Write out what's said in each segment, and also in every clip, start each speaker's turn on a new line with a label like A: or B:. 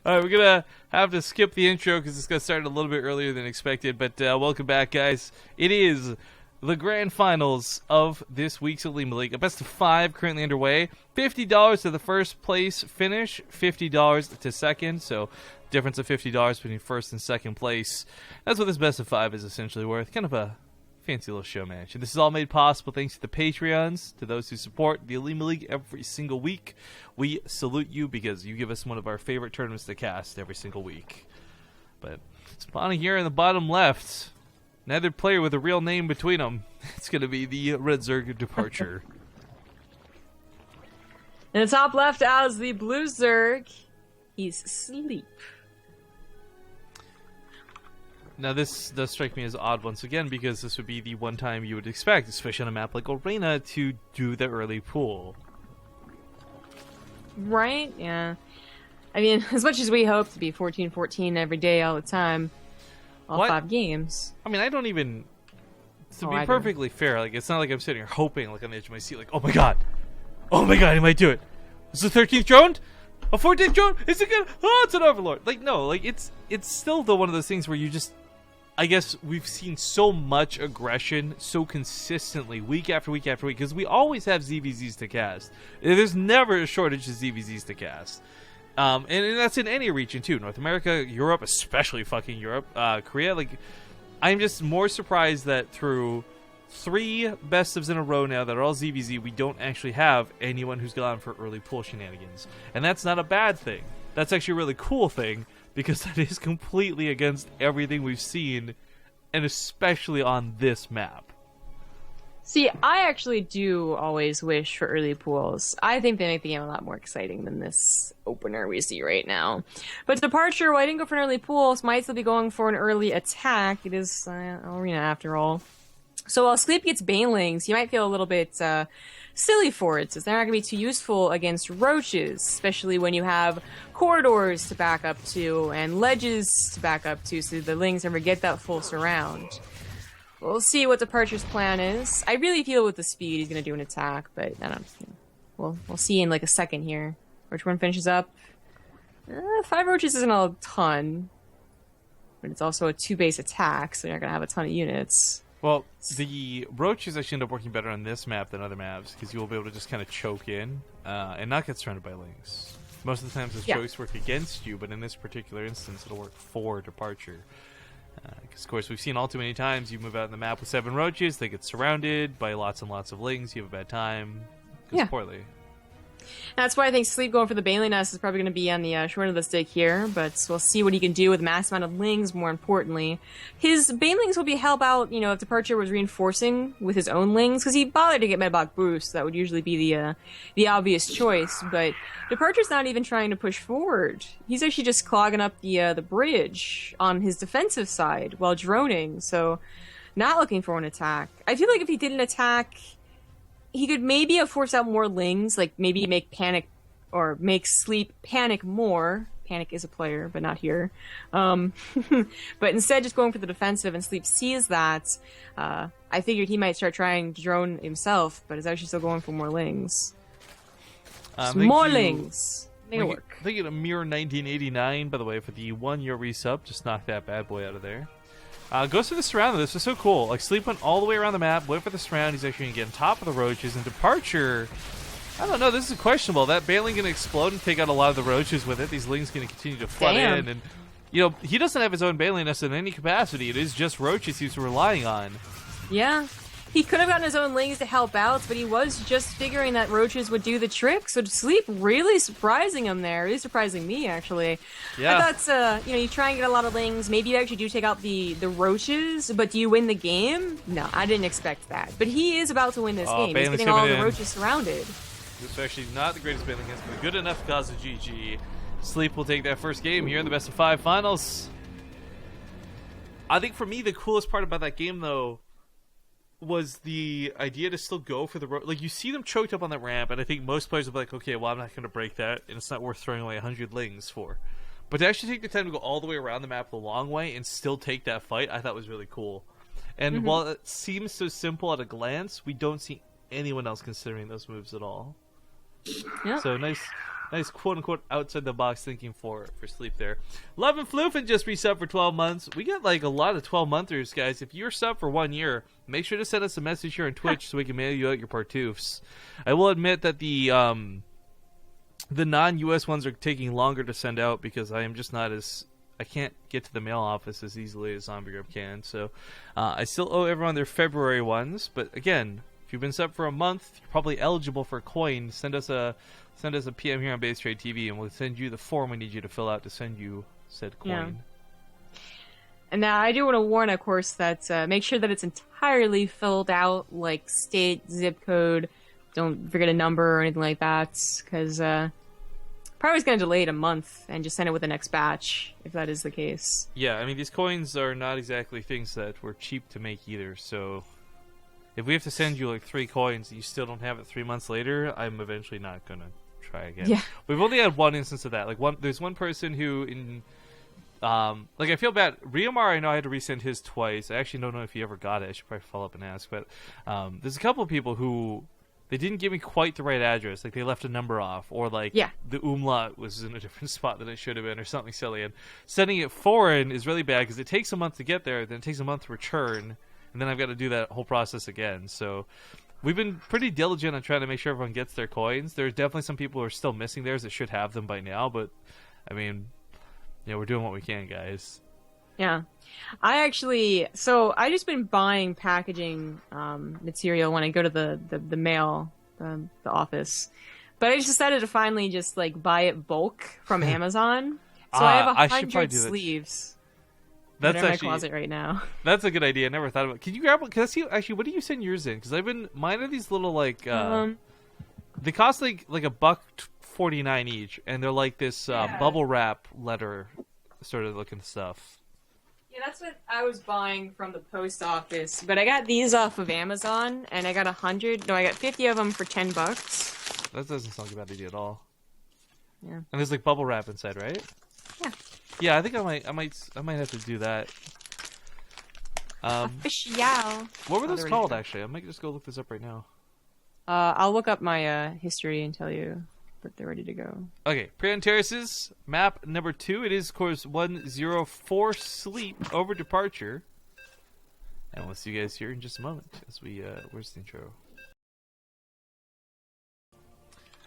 A: All right, we're going to have to skip the intro because it's going to start a little bit earlier than expected. But welcome back, guys. It is the grand finals of this week's Olimoleague. A best of 5 currently underway. $50 to the first place finish, $50 to second. So difference of $50 between first and second place. That's what this best of 5 is essentially worth. Kind of a fancy little show match. And this is all made possible thanks to the Patreons, to those who support the Olimoleague every single week. We salute you because you give us one of our favorite tournaments to cast every single week. But spawning here in the bottom left, another player with a real name between them. It's going to be the Red Zerg Departure.
B: In the top left as the Blue Zerg, he's Sleep.
A: Now this does strike me as odd once again because this would be the one time you would expect, especially on a map like Arena, to do the early pool.
B: Right? Yeah. I mean, as much as we hope to be 14-14 every day, all the time, all 5 games.
A: I mean, I don't even... To be perfectly fair, like, it's not like I'm sitting here hoping, like, on the edge of my seat, like, oh my god, he might do it. Is the 13th drone? A 14th drone? Is it good? Oh, it's an Overlord. Like, no, like, it's still one of those things where you just... I guess we've seen so much aggression so consistently week after week after week because we always have ZvZs to cast. There's never a shortage of ZvZs to cast. And that's in any region too. North America, Europe, especially fucking Europe, Korea. Like, I'm just more surprised that through 3 best ofs in a row now that are all ZvZ, we don't actually have anyone who's gone for early pool shenanigans. And that's not a bad thing. That's actually a really cool thing. Because that is completely against everything we've seen, and especially on this map.
B: See, I actually do always wish for early pools. I think they make the game a lot more exciting than this opener we see right now. But Departure, well, I didn't go for an early pool, so might still be going for an early attack. It is Arena after all. So while Sleep gets Banelings, you might feel a little bit silly for it, since they're not going to be too useful against roaches, especially when you have corridors to back up to and ledges to back up to, so the lings never get that full surround. We'll see what Departure's plan is. I really feel with the speed he's going to do an attack, but I don't know. We'll see in like a second here. Which one finishes up? 5 roaches isn't a ton, but it's also a 2-base attack, so you're not going to have a ton of units.
A: Well, the roaches actually end up working better on this map than other maps because you will be able to just kind of choke in and not get surrounded by lings. Most of the times, those chokes work against you, but in this particular instance, it'll work for Departure. Because, of course, we've seen all too many times you move out in the map with 7 roaches, they get surrounded by lots and lots of lings, you have a bad time, goes poorly.
B: That's why I think Sleep going for the Baneling Nest is probably going to be on the short of the stick here, but we'll see what he can do with a mass amount of lings, more importantly. His Banelings will be help out, if Departure was reinforcing with his own lings, because he bothered to get Metabolic Boost, that would usually be the obvious choice, but Departure's not even trying to push forward. He's actually just clogging up the bridge on his defensive side while droning, so not looking for an attack. I feel like if he did an attack, he could maybe have forced out more lings, like maybe make Panic or make Sleep panic more. Panic is a player, but not here. But instead just going for the defensive, and Sleep sees that. I figured he might start trying to drone himself, but is actually still going for more lings. More lings! Make it work.
A: They get a mere 1989, by the way, for the 1-year resub. Just knock that bad boy out of there. Goes for the surround. This is so cool. Like, Sleep went all the way around the map, went for the surround. He's actually going to get on top of the roaches. And Departure, I don't know. This is questionable. That Baneling going to explode and take out a lot of the roaches with it. These lings going to continue to flood in. And, he doesn't have his own Baneling Nest in any capacity. It is just roaches he's relying on.
B: Yeah. He could have gotten his own lings to help out, but he was just figuring that roaches would do the trick. So Sleep really surprising him there. Really surprising me, actually. Yeah. I thought, you try and get a lot of lings. Maybe you actually do take out the roaches, but do you win the game? No, I didn't expect that. But he is about to win this game. He's getting all the roaches surrounded.
A: It's actually not the greatest Baneling Nest, but good enough to cause a GG. Sleep will take that first game here in the best of 5 finals. I think for me, the coolest part about that game, though, was the idea to still go for the road. Like, you see them choked up on that ramp, and I think most players will be like, okay, well, I'm not going to break that, and it's not worth throwing away 100 lings for. But to actually take the time to go all the way around the map the long way and still take that fight, I thought was really cool. And while it seems so simple at a glance, we don't see anyone else considering those moves at all. Yeah. So nice Nice quote-unquote outside-the-box thinking for sleep there. Love and Floofin just resubbed for 12 months. We got like a lot of 12-monthers, guys. If you're sub for 1 year, make sure to send us a message here on Twitch so we can mail you out your partoofs. I will admit that the non-US ones are taking longer to send out because I am just not as... I can't get to the mail office as easily as Zombie Grub can. So I still owe everyone their February ones. But again, if you've been sub for a month, you're probably eligible for a coin. Send us a PM here on BaseTradeTV, and we'll send you the form we need you to fill out to send you said coin.
B: Yeah. And now I do want to warn, of course, that make sure that it's entirely filled out, like state, zip code. Don't forget a number or anything like that, because probably going to delay it a month and just send it with the next batch, if that is the case.
A: Yeah, I mean, these coins are not exactly things that were cheap to make either, so if we have to send you like 3 coins and you still don't have it 3 months later, I'm eventually not going to try again.
B: Yeah.
A: We've only had one instance of that. Like there's one person who like I feel bad. Riomar, I know I had to resend his twice. I actually don't know if he ever got it. I should probably follow up and ask. But there's a couple of people who they didn't give me quite the right address. Like they left a number off, or like the umlaut was in a different spot than it should have been, or something silly. And sending it foreign is really bad because it takes a month to get there, then it takes a month to return, and then I've got to do that whole process again. So we've been pretty diligent on trying to make sure everyone gets their coins. There's definitely some people who are still missing theirs that should have them by now, but I mean, we're doing what we can, guys. Yeah.
B: I just been buying packaging material when I go to the mail, the office. But I just decided to finally just like buy it bulk from Amazon. So I have 100 sleeves. That's in my closet right now.
A: That's a good idea. I never thought about it. Can you grab one? Cause actually, what do you send yours in? Because mine are these little like they cost like $1.49 each, and they're like this bubble wrap letter sort of looking stuff.
B: Yeah, that's what I was buying from the post office. But I got these off of Amazon, and I got 50 of them for $10.
A: That doesn't sound like a bad idea at all.
B: Yeah.
A: And there's like bubble wrap inside, right?
B: Yeah.
A: Yeah, I think I might have to do that.
B: Official.
A: What were those called, actually? I might just go look this up right now.
B: I'll look up my history and tell you that they're ready to go.
A: Okay, Praeon Terraces, map number 2. It is course 104, sleep over departure. And we'll see you guys here in just a moment as we, where's the intro?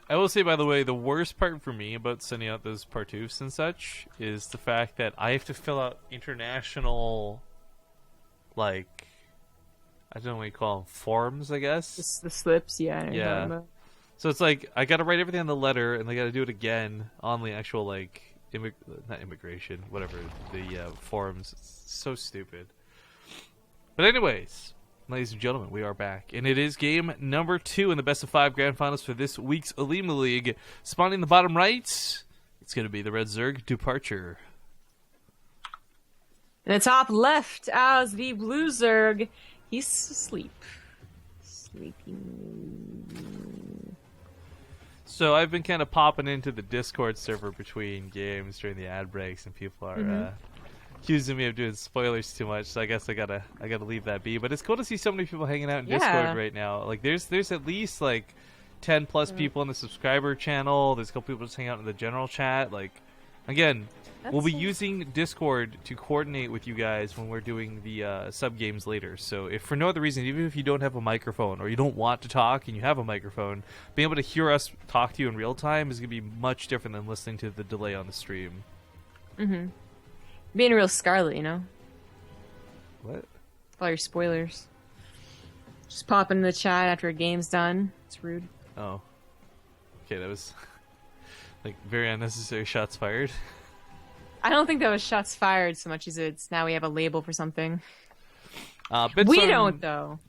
A: I will say, by the way, the worst part for me about sending out those partoofs and such is the fact that I have to fill out international, like, I don't know what you call them, forms, I guess?
B: The slips, yeah.
A: Yeah. So it's like, I gotta write everything on the letter, and I gotta do it again on the actual, like, not immigration, whatever, the forms. It's so stupid. But anyways, ladies and gentlemen, we are back, and it is game number 2 in the best of 5 grand finals for this week's Olimoleague. Spawning in the bottom right, it's going to be the Red Zerg Departure.
B: In the top left, as the Blue Zerg, he's asleep. Sleeping.
A: So I've been kind of popping into the Discord server between games during the ad breaks, and people are accusing me of doing spoilers too much, so I guess I gotta leave that be. But it's cool to see so many people hanging out in Discord right now. Like there's at least like 10 plus people in the subscriber channel. There's a couple people just hanging out in the general chat. Like, again, we'll be using Discord to coordinate with you guys when we're doing the sub games later. So if for no other reason, even if you don't have a microphone or you don't want to talk and you have a microphone, being able to hear us talk to you in real time is gonna be much different than listening to the delay on the stream.
B: Being a real Scarlet, you know?
A: What?
B: All your spoilers. Just pop into the chat after a game's done. It's rude.
A: Oh. Okay, that was like very unnecessary shots fired.
B: I don't think that was shots fired so much as it's now we have a label for something.
A: Bitstorm,
B: we don't, though.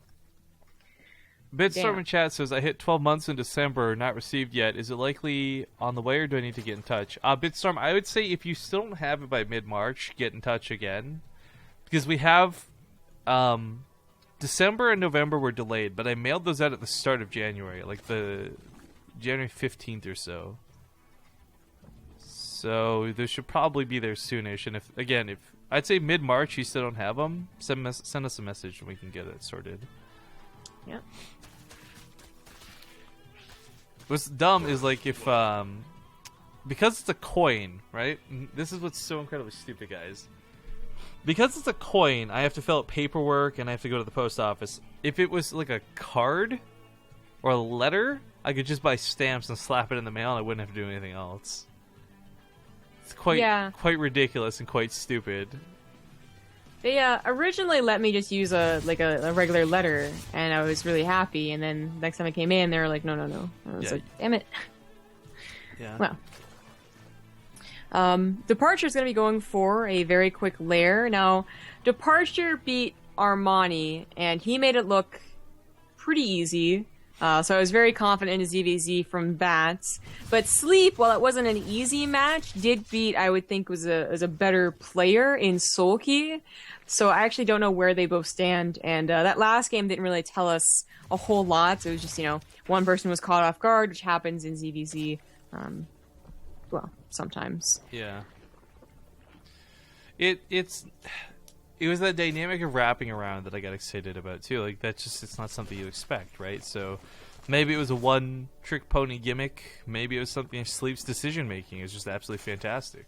A: Bitstorm in chat says, I hit 12 months in December, not received yet. Is it likely on the way, or do I need to get in touch? Bitstorm, I would say if you still don't have it by mid-March, get in touch again. Because we have... December and November were delayed, but I mailed those out at the start of January, like the January 15th or so. So they should probably be there soonish. And if I'd say mid-March you still don't have them, send us a message and we can get it sorted.
B: Yep.
A: What's dumb is like if because it's a coin, right? This is what's so incredibly stupid, guys. Because it's a coin, I have to fill out paperwork and I have to go to the post office. If it was like a card or a letter, I could just buy stamps and slap it in the mail and I wouldn't have to do anything else. It's quite ridiculous and quite stupid.
B: They originally let me just use a regular letter, and I was really happy. And then next time I came in, they were like, no. I was like, damn it.
A: Yeah.
B: Well, Departure is going to be going for a very quick lair. Now, Departure beat Armani, and he made it look pretty easy. So I was very confident in his ZvZ from that. But Sleep, while it wasn't an easy match, did beat, I would think, was a better player in Soulkey. So I actually don't know where they both stand. And that last game didn't really tell us a whole lot. So it was just, one person was caught off guard, which happens in ZvZ. Well, sometimes.
A: Yeah. It was that dynamic of wrapping around that I got excited about too. Like it's not something you expect, right? So maybe it was a one-trick pony gimmick. Maybe it was something Sleep's decision making is just absolutely fantastic.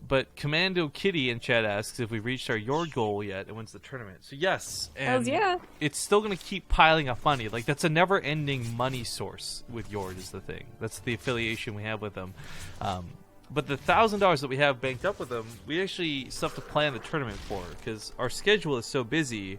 A: But Commando Kitty in chat asks if we've reached our Yord goal yet and wins the tournament. So yes, and
B: yeah.
A: It's still going to keep piling up money. Like that's a never-ending money source with Yord is the thing. That's the affiliation we have with them. But the $1,000 that we have banked up with them, we actually still have to plan the tournament for because our schedule is so busy.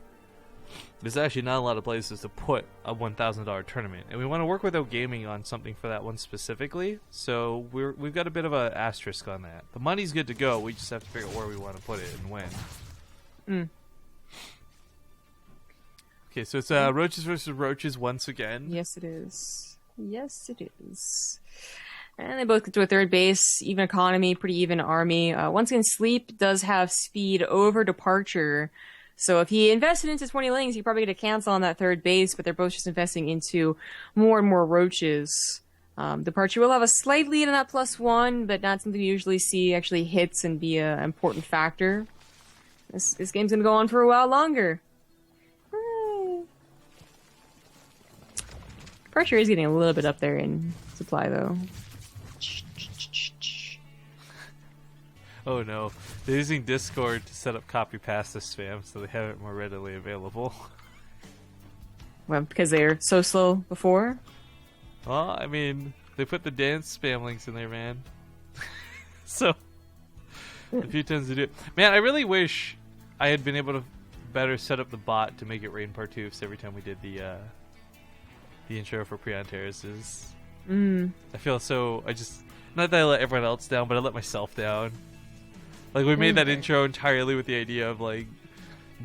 A: There's actually not a lot of places to put a $1,000 tournament, and we want to work with Gaming on something for that one specifically. So we've got a bit of an asterisk on that. The money's good to go. We just have to figure out where we want to put it and when. Okay, so it's Roaches versus Roaches once again.
B: Yes, it is. And they both get to a third base, even economy, pretty even army. Once again, Sleep does have speed over Departure. So if he invested into 20 Lings, he'd probably get a cancel on that third base, but they're both just investing into more and more Roaches. Departure will have a slight lead on that +1, but not something you usually see actually hits and be an important factor. This game's going to go on for a while longer. Departure is getting a little bit up there in supply, though.
A: Oh no, they're using Discord to set up copy pasta spam so they have it more readily available.
B: Well, because they're so slow before?
A: Well, I mean, they put the dance spam links in there, man. So, a few times they do it. Man, I really wish I had been able to better set up the bot to make it rain Partoufs every time we did the intro for Prion Terraces. I feel so, not that I let everyone else down, but I let myself down. Like, we made that intro entirely with the idea of, like,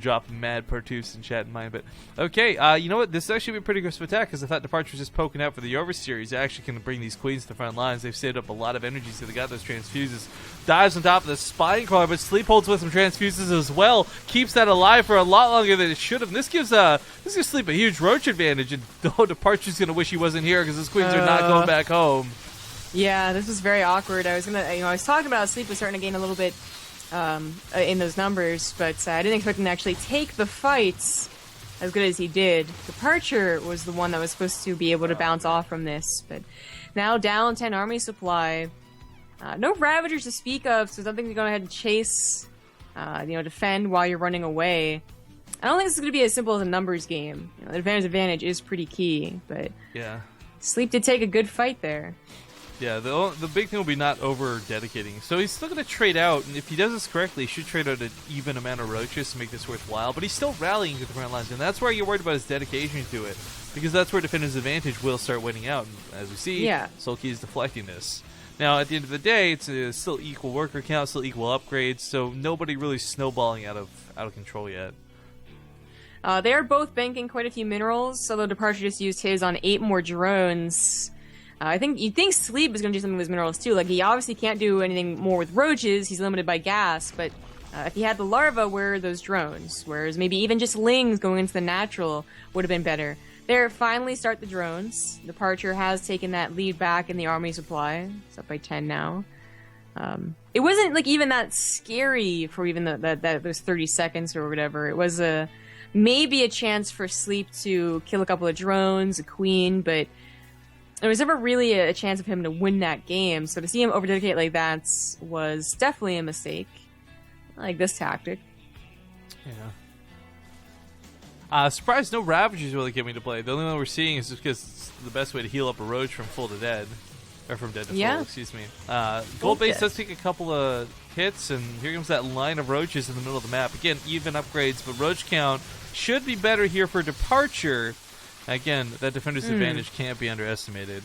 A: dropping mad Partoufs in chat in mind. But, okay, you know what? This is actually a pretty aggressive attack because I thought Departure was just poking out for the over series. They actually can bring these queens to the front lines. They've saved up a lot of energy, so they got those transfuses. Dives on top of the Spine Crawler, but Sleep holds with some transfuses as well. Keeps that alive for a lot longer than it should have. This gives Sleep a huge Roach advantage, and Departure's going to wish he wasn't here because his queens are not going back home.
B: Yeah, this was very awkward. I was talking about Sleep was starting to gain a little bit in those numbers, but I didn't expect him to actually take the fights as good as he did. Departure was the one that was supposed to be able to bounce off from this, but now down 10 army supply. No Ravagers to speak of, so something to go ahead and chase, defend while you're running away. I don't think this is going to be as simple as a numbers game. The advantage is pretty key, but
A: yeah,
B: Sleep did take a good fight there.
A: Yeah, the big thing will be not over-dedicating. So he's still going to trade out, and if he does this correctly, he should trade out an even amount of Roaches to make this worthwhile, but he's still rallying to the front lines, and that's where you're worried about his dedication to it, because that's where Defender's Advantage will start winning out, and as we see, Soulkey is deflecting this. Now, at the end of the day, it's still equal worker count, still equal upgrades, so nobody really snowballing out of control yet.
B: They are both banking quite a few minerals, although Departure just used his on 8 more drones. You'd think Sleep is going to do something with his minerals too. Like, he obviously can't do anything more with Roaches, he's limited by gas, but if he had the larva, where are those drones? Whereas maybe even just Lings going into the natural would have been better. There, finally start the drones. Departure has taken that lead back in the army supply. It's up by 10 now. It wasn't like even that scary for even those 30 seconds or whatever. It was maybe a chance for Sleep to kill a couple of drones, a queen, but there was never really a chance of him to win that game, so to see him over-dedicate like that was definitely a mistake. I like this tactic.
A: Yeah. Surprised no Ravagers really came into play. The only one we're seeing is just because it's the best way to heal up a Roach from full to dead. Or from dead to full, excuse me. Gold base does take a couple of hits, and here comes that line of Roaches in the middle of the map. Again, even upgrades, but Roach count should be better here for Departure. Again, that defender's advantage can't be underestimated.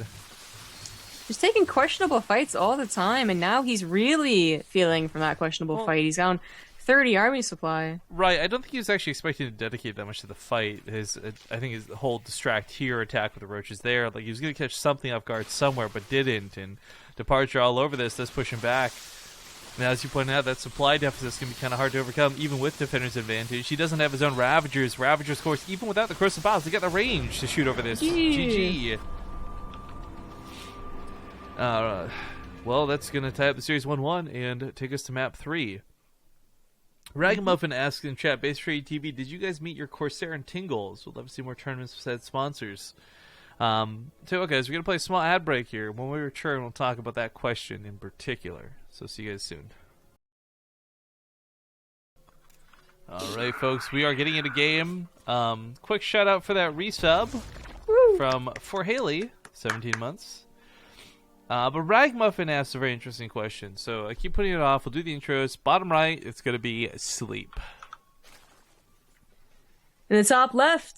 B: He's taking questionable fights all the time, and now he's really feeling from that questionable fight. He's down 30 army supply.
A: Right, I don't think he was actually expecting to dedicate that much to the fight. I think his whole distract here attack with the Roaches there, like he was going to catch something off guard somewhere, but didn't. And Departure all over this, that's pushing back. Now, as you pointed out, that supply deficit is going to be kind of hard to overcome, even with Defender's advantage. He doesn't have his own Ravagers. Ravagers, of course, even without the Corsair Battles, they got the range to shoot over this. GG. Well, that's going to tie up the series 1-1 and take us to map 3. Ragamuffin asks in chat, BaseTradeTV, did you guys meet your Corsair and Tingles? We'd love to see more tournaments besides sponsors. So, okay, guys, we're going to play a small ad break here. When we return, we'll talk about that question in particular. So, see you guys soon. Alright, folks, we are getting into game. Quick shout out for that resub from For Haley, 17 months. But Ragmuffin asked a very interesting question, so I keep putting it off. We'll do the intros. Bottom right, it's going to be Sleep.
B: In the top left,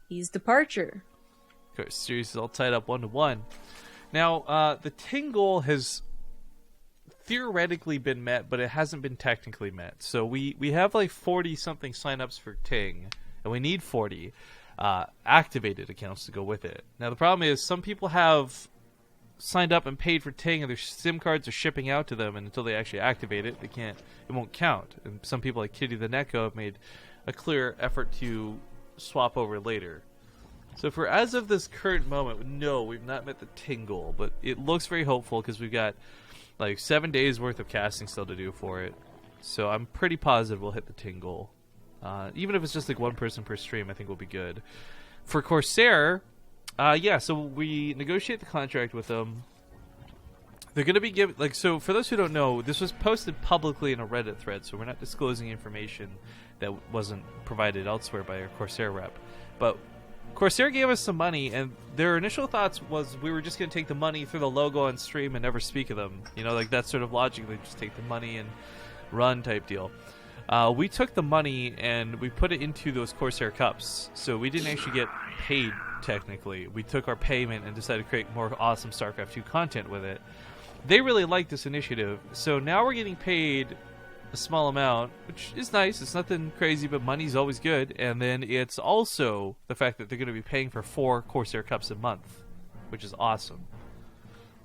B: he's Departure.
A: Of course, series is all tied up 1-1. Now, the Tingle has theoretically been met, but it hasn't been technically met. So we have like 40-something signups for Ting, and we need 40 activated accounts to go with it. Now, the problem is some people have signed up and paid for Ting, and their SIM cards are shipping out to them, and until they actually activate it, it won't count. And some people like Kitty the Neko have made a clear effort to swap over later. So for as of this current moment, no, we've not met the Ting goal, but it looks very hopeful because we've got like 7 days worth of casting still to do for it. So I'm pretty positive we'll hit the Ting goal. Even if it's just like one person per stream, I think we'll be good. For Corsair, yeah, so we negotiate the contract with them. They're going to be giving, like, so for those who don't know, this was posted publicly in a Reddit thread, so we're not disclosing information that wasn't provided elsewhere by our Corsair rep. But Corsair gave us some money, and their initial thoughts was we were just going to take the money through the logo on stream and never speak of them. You know, like that sort of logic, they just take the money and run type deal. We took the money and we put it into those Corsair cups, so we didn't actually get paid technically. We took our payment and decided to create more awesome StarCraft 2 content with it. They really liked this initiative, so now we're getting paid a small amount, which is nice. It's nothing crazy, but money's always good. And then it's also the fact that they're going to be paying for 4 Corsair cups a month, which is awesome.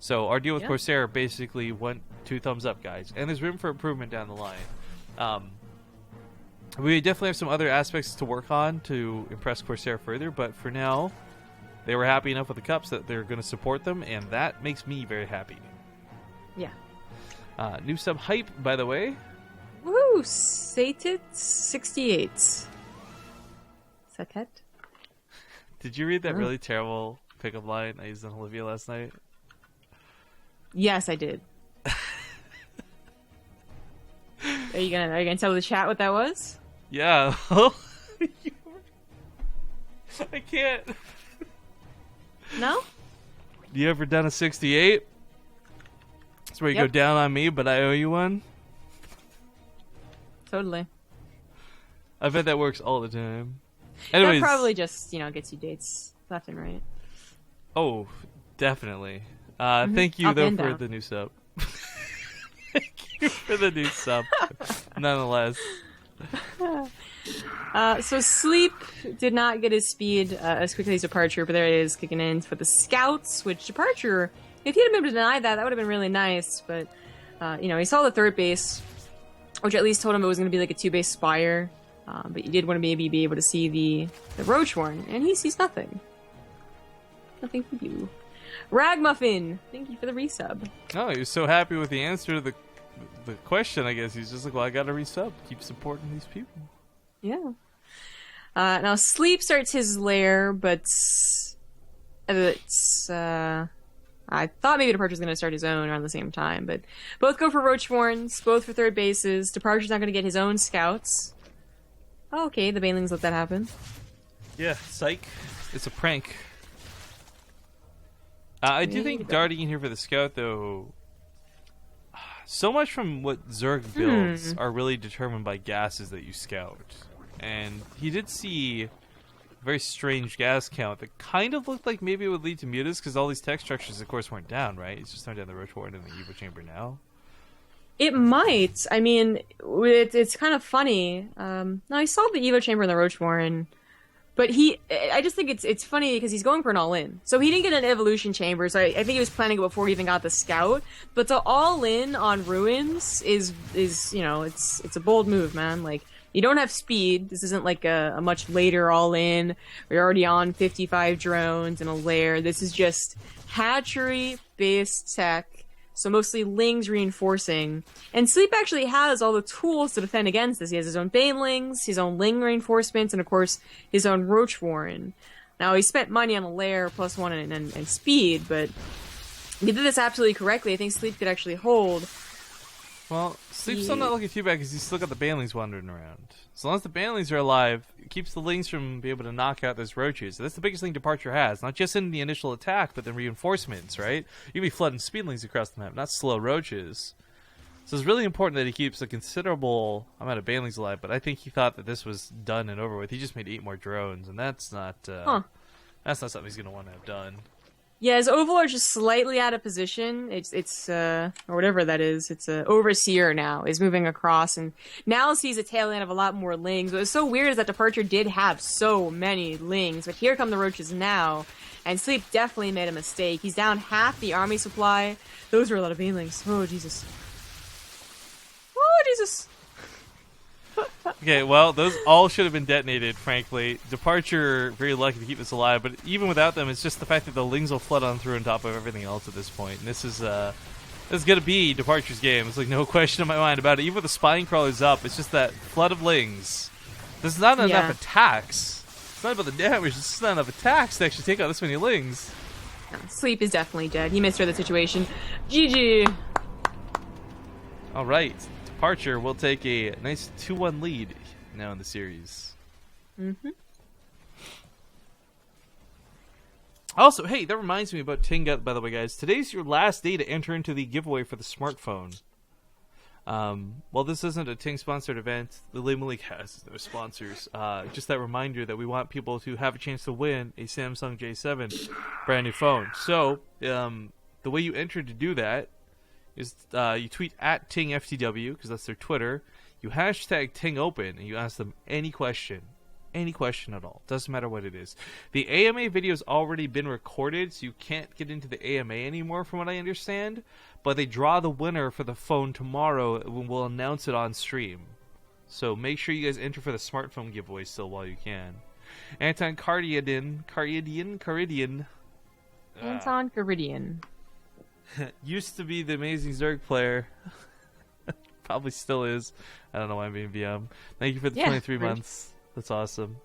A: So our deal with Corsair basically went 2 thumbs up, guys. And there's room for improvement down the line. We definitely have some other aspects to work on to impress Corsair further, but for now, they were happy enough with the cups that they're going to support them, and that makes me very happy.
B: Yeah.
A: New sub hype, by the way.
B: Woo! Sated 68. Satet?
A: Did you read that really terrible pickup line I used on Olivia last night?
B: Yes, I did. Are you gonna tell the chat what that was?
A: Yeah. I can't.
B: No?
A: You ever done a 68? That's where you go down on me, but I owe you one?
B: Totally.
A: I bet that works all the time. Anyways,
B: that probably just, gets you dates left and right.
A: Oh, definitely. Thank you, though, for the new sub. Thank you for the new sub. Nonetheless.
B: So Sleep did not get his speed as quickly as Departure, but there it is kicking in for the Scouts, which Departure, if he had been able to deny that would have been really nice, but, he saw the 3rd base, which at least told him it was going to be like a 2-base Spire, but you did want to maybe be able to see the Roach one, and he sees nothing. Nothing for you. Ragmuffin, thank you for the resub.
A: Oh, he was so happy with the answer to the question, I guess. He's just like, well, I got to resub. Keep supporting these people.
B: Yeah. Now, Sleep starts his lair, but it's I thought maybe Departure's going to start his own around the same time, but both go for Roachborns, both for third bases. Departure's not going to get his own scouts. Oh, okay, the Banelings let that happen.
A: Yeah, psych. It's a prank. I do think darting in here for the scout, though, so much from what Zerg builds are really determined by gases that you scout. And he did see a very strange gas count that kind of looked like maybe it would lead to mutas, because all these tech structures, of course, weren't down, right? He's just throwing down the Roach Warren and the Evo Chamber now.
B: It might. I mean, it's kind of funny. No, he saw the Evo Chamber and the Roach Warren. But I just think it's funny because he's going for an all-in. So he didn't get an evolution chamber, so I think he was planning it before he even got the scout. But to all-in on ruins is you know, it's a bold move, man. Like, you don't have speed. This isn't like a much later all-in. We're already on 55 drones and a lair. This is just hatchery-based tech. So mostly Lings reinforcing. And Sleep actually has all the tools to defend against this. He has his own Banelings, his own Ling reinforcements, and of course, his own Roach Warren. Now, he spent money on a lair, +1 and speed, but he did this absolutely correctly. I think Sleep could actually hold.
A: Well, Sleep's still not looking too bad because he's still got the Banelings wandering around. As long as the Banelings are alive, it keeps the Lings from being able to knock out those Roaches. So that's the biggest thing Departure has. Not just in the initial attack, but the reinforcements, right? You'd be flooding Speedlings across the map, not slow Roaches. So it's really important that he keeps a considerable amount of Banelings alive, but I think he thought that this was done and over with. He just made 8 more drones, and that's not that's not something he's going to want to have done.
B: Yeah, his Overlord's just slightly out of position. It's or whatever that is. It's a Overseer now is moving across, and now sees a tail end of a lot more Lings. What's so weird is that Departure did have so many Lings, but here come the Roaches now, and Sleep definitely made a mistake. He's down half the army supply. Those are a lot of Banelings. Oh, Jesus. Oh, Jesus.
A: Okay, well, those all should have been detonated, frankly. Departure, very lucky to keep this alive, but even without them, it's just the fact that the Lings will flood on through on top of everything else at this point. And this is going to be Departure's game. It's like no question in my mind about it. Even with the Spine Crawlers up, it's just that flood of Lings. There's not enough attacks. It's not about the damage, it's just not enough attacks to actually take out this many Lings.
B: No, Sleep is definitely dead. He misread the situation. GG.
A: All right. Departure will take a nice 2-1 lead now in the series. Also, hey, that reminds me about Tingut, by the way, guys. Today's your last day to enter into the giveaway for the smartphone. Well, this isn't a Ting-sponsored event. The Olimoleague has no sponsors. Just that reminder that we want people to have a chance to win a Samsung J7 brand new phone. So, the way you enter to do that is you tweet at TingFTW, because that's their Twitter. You hashtag TingOpen, and you ask them any question at all. Doesn't matter what it is. The AMA video's already been recorded, so you can't get into the AMA anymore, from what I understand. But they draw the winner for the phone tomorrow, when we'll announce it on stream. So make sure you guys enter for the smartphone giveaway still while you can. Anton Caridian.
B: Anton Caridian.
A: Used to be the amazing Zerg player. Probably still is. I don't know why I'm being VM. Thank you for the 23 months. That's awesome.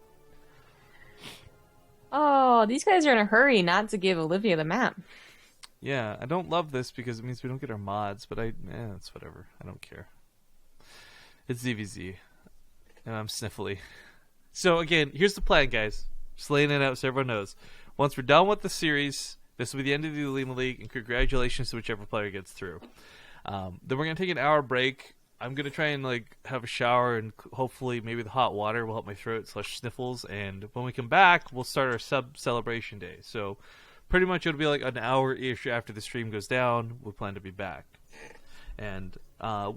B: Oh, these guys are in a hurry not to give Olivia the map.
A: Yeah, I don't love this because it means we don't get our mods, but it's whatever. I don't care. It's ZvZ. And I'm sniffly. So again, here's the plan, guys. Just laying it out so everyone knows. Once we're done with the series, this will be the end of the Olimoleague, and congratulations to whichever player gets through. Then we're going to take an hour break. I'm going to try and have a shower, and hopefully maybe the hot water will help my throat / sniffles. And when we come back, we'll start our sub-celebration day. So pretty much it'll be like an hour-ish after the stream goes down. We plan to be back. And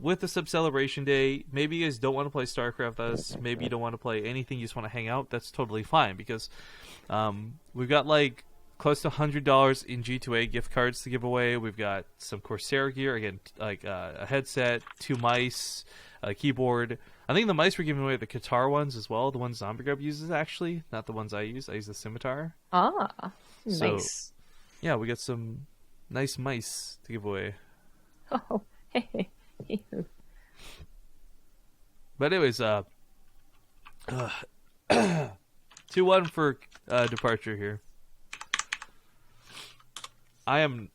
A: with the sub-celebration day, maybe you guys don't want to play StarCraft with us. Maybe you don't want to play anything. You just want to hang out. That's totally fine, because we've got close to $100 in G2A gift cards to give away. We've got some Corsair gear, again, a headset, 2 mice, a keyboard. I think the mice we're giving away the Qatar ones as well, the ones Zombie Grub uses, actually, not the ones I use. I use the Scimitar.
B: Ah, nice.
A: Yeah, we got some nice mice to give away.
B: Oh, hey.
A: But anyways, 2-1 for Departure here. I am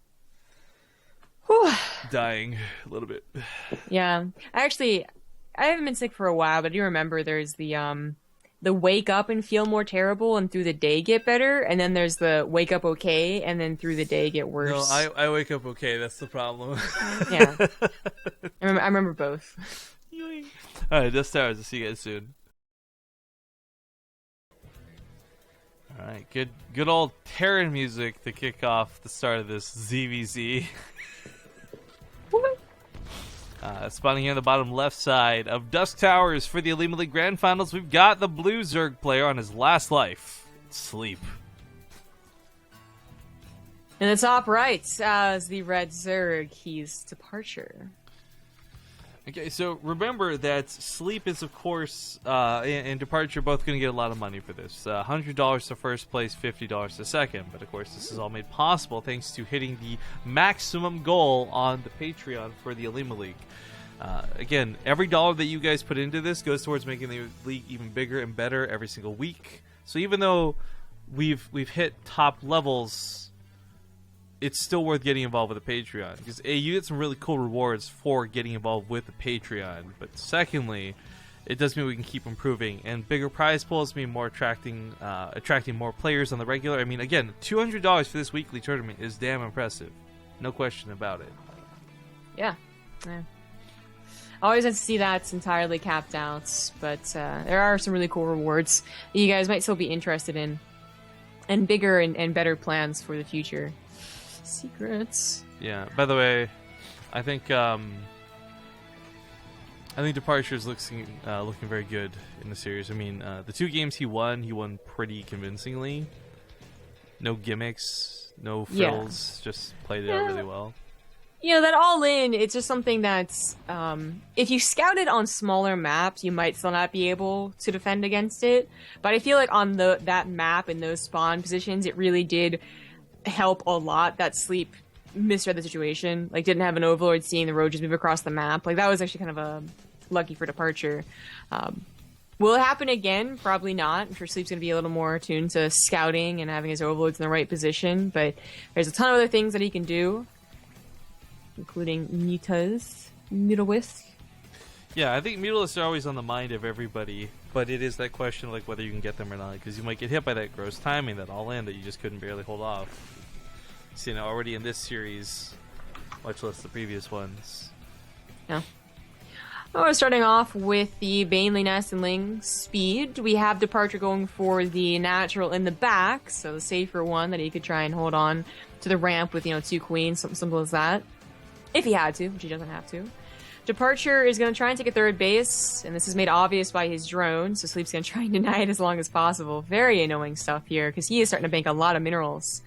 A: dying a little bit.
B: Yeah. I haven't been sick for a while, but I do remember there's the wake up and feel more terrible and through the day get better, and then there's the wake up okay and then through the day get worse.
A: No, I wake up okay. That's the problem.
B: Yeah. I remember both.
A: All right, Dust Towers. I'll see you guys soon. All right, good old Terran music to kick off the start of this ZvZ. Spawning here on the bottom left side of Dusk Towers for the Olimoleague Grand Finals, we've got the blue Zerg player on his last life. Sleep.
B: In the top right, as the red Zerg, he's Departure.
A: Okay, so remember that Sleep is, of course, and Departure both going to get a lot of money for this. $100 to first place, $50 to second. But, of course, this is all made possible thanks to hitting the maximum goal on the Patreon for the Olimoleague. Again, every dollar that you guys put into this goes towards making the league even bigger and better every single week. So even though we've hit top levels, it's still worth getting involved with the Patreon, because A, you get some really cool rewards for getting involved with the Patreon, but secondly, it does mean we can keep improving, and bigger prize pools mean more attracting more players on the regular. I mean, again, $200 for this weekly tournament is damn impressive, no question about it.
B: Yeah. Always have to see that's entirely capped out, but there are some really cool rewards that you guys might still be interested in, and bigger and better plans for the future. Secrets.
A: Yeah. By the way, I think Departure is looking very good in the series. I mean, the 2 games he won pretty convincingly. No gimmicks, no frills. Yeah. Just played it out really well.
B: You know, that all in, it's just something that's, if you scouted on smaller maps, you might still not be able to defend against it. But I feel like on that map and those spawn positions, it really did help a lot that Sleep misread the situation. Like, didn't have an Overlord seeing the road just move across the map. Like, that was actually kind of a lucky for Departure. Will it happen again? Probably not. I'm sure Sleep's going to be a little more attuned to scouting and having his Overlords in the right position. But there's a ton of other things that he can do, including Mutalisk.
A: Yeah, I think Mutalists are always on the mind of everybody, but it is that question of, like, whether you can get them or not, because you might get hit by that gross timing, that all-in that you just couldn't barely hold off. So, you know, already in this series, much less the previous ones.
B: Yeah. Well, we're starting off with the Baneley Nest and Ling speed. We have Departure going for the natural in the back, so the safer one that he could try and hold on to the ramp with, 2 queens, something simple as that. If he had to, which he doesn't have to. Departure is going to try and take a third base, and this is made obvious by his drone, so Sleep's going to try and deny it as long as possible. Very annoying stuff here, because he is starting to bank a lot of minerals.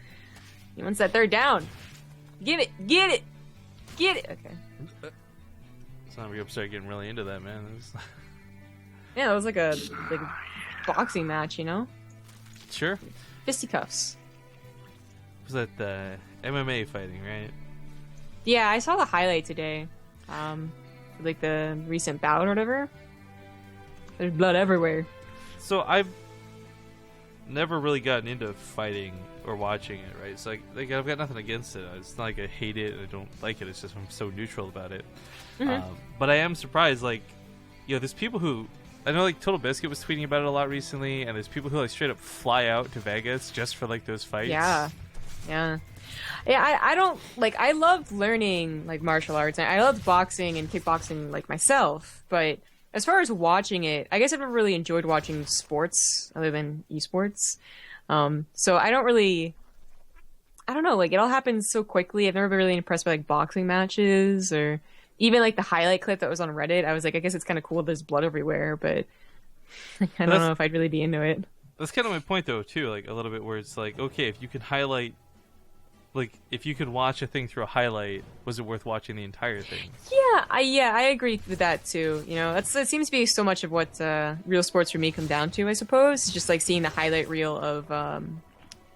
B: He wants that third down. Get it! Get it! Get it! Okay.
A: It's not going to start getting really into that, man.
B: Yeah, that was like a boxing match,
A: Sure.
B: Fisticuffs.
A: Was that MMA fighting, right?
B: Yeah, I saw the highlight today. Like the recent bout or whatever. There's blood everywhere.
A: So I've never really gotten into fighting or watching it, right? It's like I've got nothing against it. It's not like I hate it and I don't like it. It's just I'm so neutral about it. Mm-hmm. But I am surprised, there's people who, I know, like, Total Biscuit was tweeting about it a lot recently, and there's people who, like, straight up fly out to Vegas just for, like, those fights.
B: Yeah. I don't, I love learning, martial arts. I loved boxing and kickboxing, myself. But as far as watching it, I guess I've never really enjoyed watching sports other than esports. So I don't know, it all happens so quickly. I've never been really impressed by, boxing matches or even, the highlight clip that was on Reddit. I was like, I guess it's kind of cool there's blood everywhere, but I don't know if I'd really be into it.
A: That's kind of my point, though, too, a little bit, where it's okay, if you can highlight, if you could watch a thing through a highlight, was it worth watching the entire thing?
B: Yeah, I agree with that, too. That seems to be so much of what real sports for me come down to, I suppose. Just, seeing the highlight reel of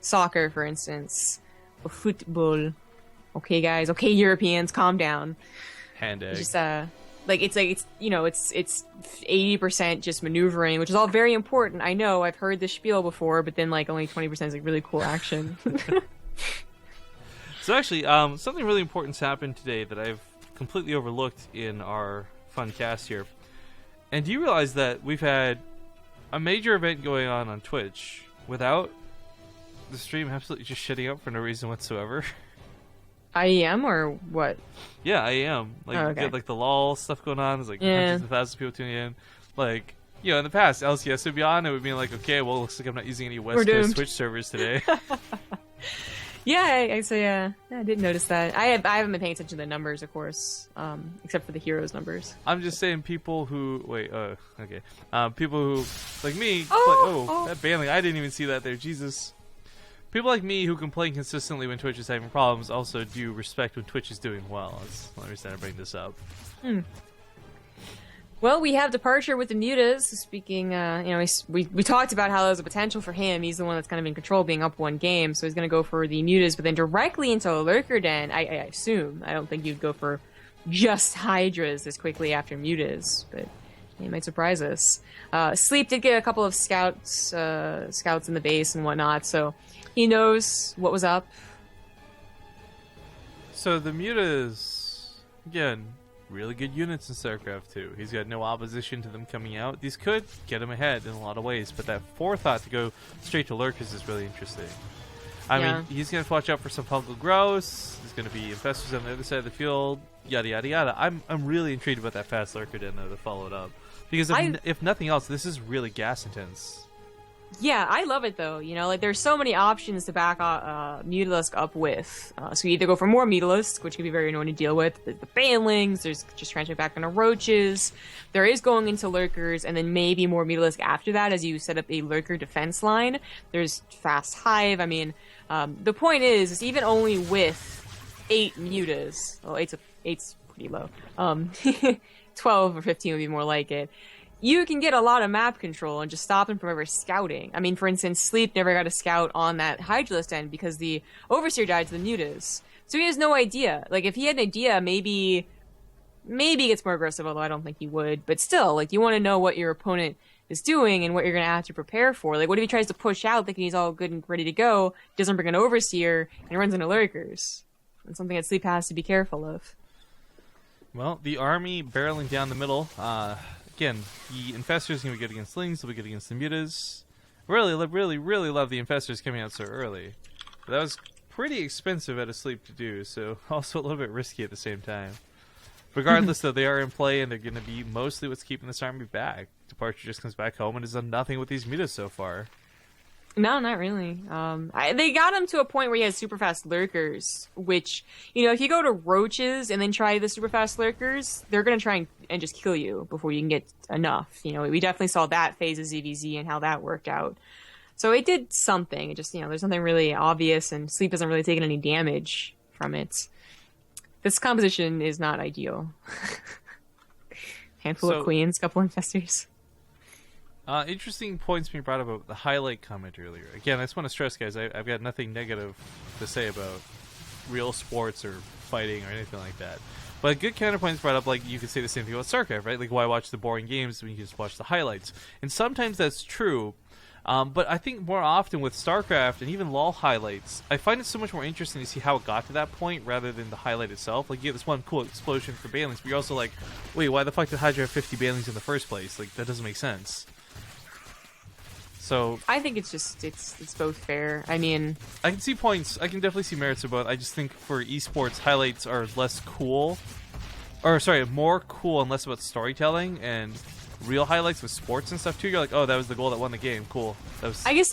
B: soccer, for instance, or football. Okay, guys. Okay, Europeans, calm down.
A: Hand egg.
B: Just, it's 80% just maneuvering, which is all very important. I know, I've heard this spiel before, but then, only 20% is, really cool action.
A: So actually, something really important's happened today that I've completely overlooked in our fun cast here. And do you realize that we've had a major event going on Twitch without the stream absolutely just shitting up for no reason whatsoever?
B: IEM or what?
A: Yeah, IEM. Like,
B: okay.
A: You get like the LOL stuff going on. There's like hundreds of thousands of people tuning in. Like, you know, in the past, LCS would be on. It would be like, okay, well, looks like I'm not using any West Coast Twitch servers today.
B: Yeah, I didn't notice that. I haven't been paying attention to the numbers, of course, except for the heroes numbers.
A: I'm just saying, people who people who like me. That bailing, I didn't even see that there. Jesus. People like me who complain consistently when Twitch is having problems also do respect when Twitch is doing well. That's the only reason I bring this up.
B: Well, we have departure with the Mutas. Speaking, we talked about how there's a potential for him. He's the one that's kind of in control, being up one game, so he's going to go for the Mutas, but then directly into a Lurker Den, I assume. I don't think you'd go for just Hydras as quickly after Mutas, but he might surprise us. Sleep did get a couple of scouts in the base and whatnot, so he knows what was up.
A: So the Mutas, again, really good units in StarCraft 2. He's got no opposition to them coming out. These could get him ahead in a lot of ways, but that forethought to go straight to Lurkers is really interesting. I mean, he's going to watch out for some fungal growths. There's going to be infestors on the other side of the field, yada, yada, yada. I'm really intrigued about that fast Lurker Den, though, to follow it up. Because if nothing else, this is really gas intense.
B: Yeah, I love it though. You know, like there's so many options to back Mutalisk up with. So you either go for more Mutalisk, which can be very annoying to deal with. The Banelings, there's just transferring back into Roaches. There is going into Lurkers, and then maybe more Mutalisk after that as you set up a Lurker defense line. There's Fast Hive. I mean, the point is even only with 8 Mutas, well, 8's pretty low. 12 or 15 would be more like it. You can get a lot of map control and just stop him from ever scouting. I mean, for instance, Sleep never got a scout on that Hydralisk end because the Overseer died to the Mutas. So he has no idea. Like, if he had an idea, maybe he gets more aggressive, although I don't think he would. But still, like, you want to know what your opponent is doing and what you're going to have to prepare for. Like, what if he tries to push out thinking he's all good and ready to go, doesn't bring an Overseer, and runs into Lurkers? That's something that Sleep has to be careful of. Well,
A: the army barreling down the middle, again, the Infestors going to be good against Lings, they'll be good against the Mutas. Really love the Infestors coming out so early. But that was pretty expensive at a Sleep to do, so also a little bit risky at the same time. Regardless, though, they are in play, and they're going to be mostly what's keeping this army back. Departure just comes back home and has done nothing with these Mutas so far.
B: No, not really. They got him to a point where he has super fast Lurkers, which, you know, if you go to Roaches and then try the super fast Lurkers, they're going to try and just kill you before you can get enough. You know, we definitely saw that phase of ZvZ and how that worked out. So it did something. It just, you know, there's nothing really obvious, and Sleep hasn't really taken any damage from it. This composition is not ideal. Handful of queens, couple infestors.
A: Interesting points being brought up about the highlight comment earlier. Again, I just want to stress, guys, I've got nothing negative to say about real sports or fighting or anything like that. But a good counterpoint's brought up, like, you could say the same thing about StarCraft, right? Like, why watch the boring games when you can just watch the highlights? And sometimes that's true, but I think more often with StarCraft and even LoL highlights, I find it so much more interesting to see how it got to that point rather than the highlight itself. Like, you get this one cool explosion for Banelings, but you're also like, wait, why the fuck did Hydra have 50 Banelings in the first place? Like, that doesn't make sense. So
B: I think it's just it's both fair. I mean,
A: I can see points. I can definitely see merits of both. I just think for esports, highlights are less cool, or sorry, more cool and less about storytelling. And real highlights with sports and stuff too. You're like, oh, that was the goal that won the game. Cool. That was.
B: I guess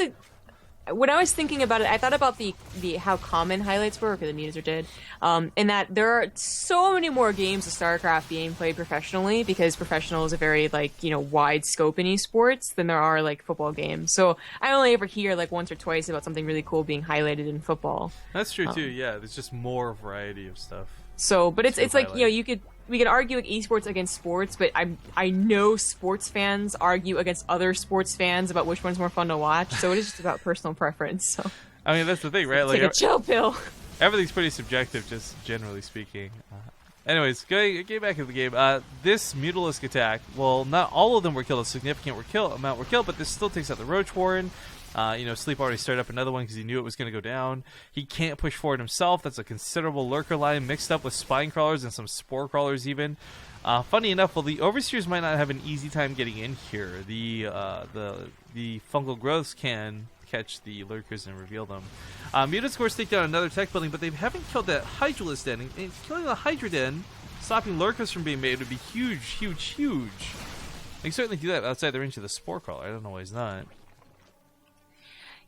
B: when I was thinking about it, I thought about the how common highlights were, because the user did, and that there are so many more games of StarCraft being played professionally, because professional is a very, like, you know, wide scope in esports than there are like football games. So I only ever hear like once or twice about something really cool being highlighted in football.
A: That's true too. Yeah, there's just more variety of stuff.
B: So, but it's like, you know, we could argue like esports against sports, but I know sports fans argue against other sports fans about which one's more fun to watch. So it is just about personal preference. So
A: I mean, that's the thing, right?
B: Take a chill pill.
A: Everything's pretty subjective, just generally speaking. Anyways, getting back to the game, this Mutalisk attack, well, not all of them were killed. A significant amount were killed, but this still takes out the Roach Warren. Sleep already started up another one because he knew it was going to go down. He can't push forward himself. That's a considerable lurker line mixed up with spine crawlers and some spore crawlers even. Funny enough, well, the overseers might not have an easy time getting in here. The fungal growths can catch the lurkers and reveal them. Mutants, of course, take down another tech building, but they haven't killed that Hydralisk den. And killing the Hydra den, stopping lurkers from being made, would be huge, huge, huge. They can certainly do that outside the range of the spore crawler. I don't know why he's not.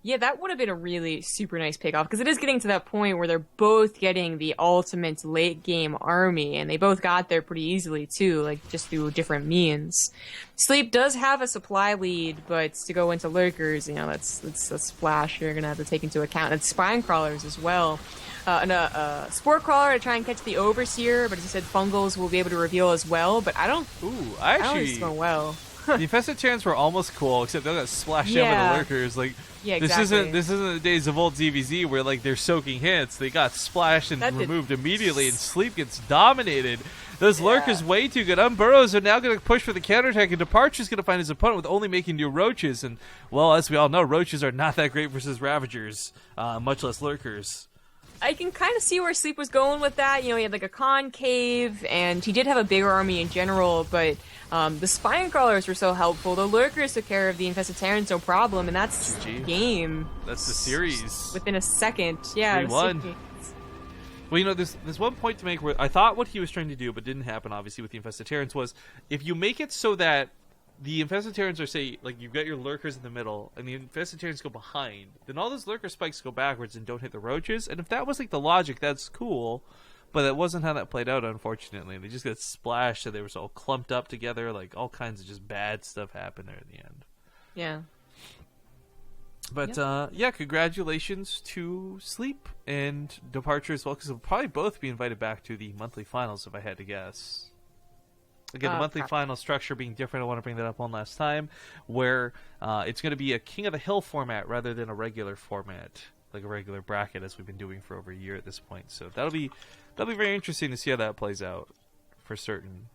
B: Yeah, that would have been a really super nice pickoff, because it is getting to that point where they're both getting the ultimate late game army, and they both got there pretty easily too, like just through different means. Sleep does have a supply lead, but to go into lurkers, that's a splash you're gonna have to take into account. And spine crawlers as well. And a spore crawler to try and catch the overseer, but as you said, fungals will be able to reveal as well. But I don't think it's going well.
A: The infested terrans were almost cool, except they got splashed out by the lurkers.
B: Exactly.
A: This isn't the days of old ZvZ where they're soaking hits. They got splashed and removed immediately, and Sleep gets dominated. Those lurkers way too good. Unburrows are now going to push for the counterattack, and Departure's going to find his opponent with only making new roaches. And well, as we all know, roaches are not that great versus ravagers, much less lurkers.
B: I can kind of see where Sleep was going with that. He had like a concave, and he did have a bigger army in general, but the spine crawlers were so helpful. The lurkers took care of the infested terrans, no problem, and that's the game.
A: That's the series.
B: Within a second. Yeah.
A: 3-1. Well, there's one point to make where I thought what he was trying to do, but didn't happen, obviously, with the infested terrans, was if you make it so that the infested terrans are, say, like you've got your lurkers in the middle, and the infested terrans go behind, then all those lurker spikes go backwards and don't hit the roaches. And if that was like the logic, that's cool. But that wasn't how that played out, unfortunately. They just got splashed, so they were all clumped up together. Like all kinds of just bad stuff happened there in the end.
B: Yeah.
A: But congratulations to Sleep and Departure as well, because they'll probably both be invited back to the monthly finals if I had to guess. Again, the monthly final structure being different, I want to bring that up one last time, where it's going to be a King of the Hill format rather than a regular format, like a regular bracket, as we've been doing for over a year at this point. So that'll be very interesting to see how that plays out, for certain.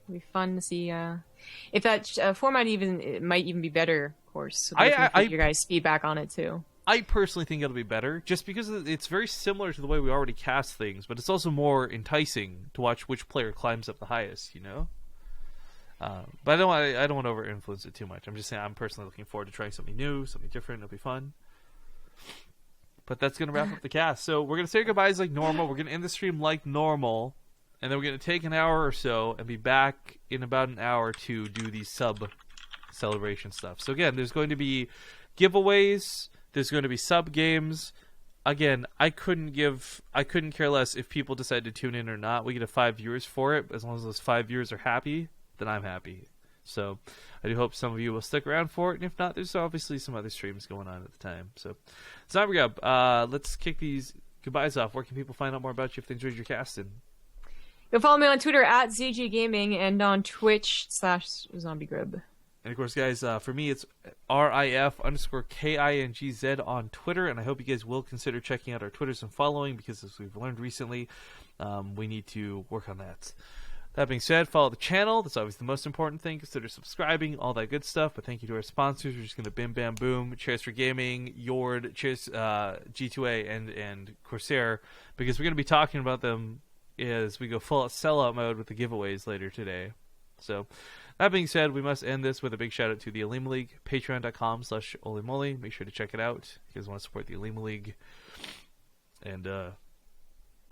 B: It'll be fun to see if that format might even be better, of course. So I your guys' feedback on it too.
A: I personally think it'll be better, just because it's very similar to the way we already cast things, but it's also more enticing to watch which player climbs up the highest, But I don't want to over-influence it too much. I'm just saying I'm personally looking forward to trying something new, something different. It'll be fun. But that's going to wrap up the cast. So we're going to say goodbyes like normal. We're going to end the stream like normal, and then we're going to take an hour or so and be back in about an hour to do the sub-celebration stuff. So again, there's going to be giveaways. There's going to be sub games. Again, I couldn't care less if people decide to tune in or not. We get 5 viewers for it. As long as those 5 viewers are happy, then I'm happy. So I do hope some of you will stick around for it. And if not, there's obviously some other streams going on at the time. So time we go. Let's kick these goodbyes off. Where can people find out more about you if they enjoyed your casting?
B: You'll follow me on Twitter at ZG Gaming and on Twitch /ZombieGrib.
A: And of course, guys, for me, it's RIF_KINGZ on Twitter. And I hope you guys will consider checking out our Twitters and following, because as we've learned recently, we need to work on that. That being said, follow the channel. That's always the most important thing. Consider subscribing, all that good stuff. But thank you to our sponsors. We're just going to bim, bam, boom. Cheers for Gaming, Yord, Cheers, G2A, and Corsair, because we're going to be talking about them as we go full sellout mode with the giveaways later today. So that being said, we must end this with a big shout out to the Olimoleague, patreon.com/Olimoleague. Make sure to check it out if you guys want to support the Olimoleague. And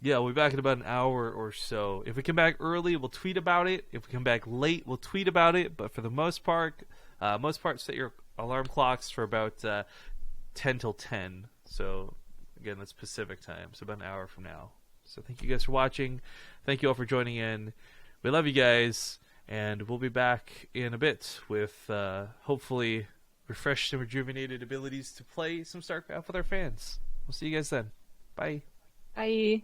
A: yeah, we'll be back in about an hour or so. If we come back early, we'll tweet about it. If we come back late, we'll tweet about it. But for the most part, set your alarm clocks for about 10 till 10. So again, that's Pacific time. So about an hour from now. So thank you guys for watching. Thank you all for joining in. We love you guys. And we'll be back in a bit with hopefully refreshed and rejuvenated abilities to play some StarCraft with our fans. We'll see you guys then. Bye.
B: Bye.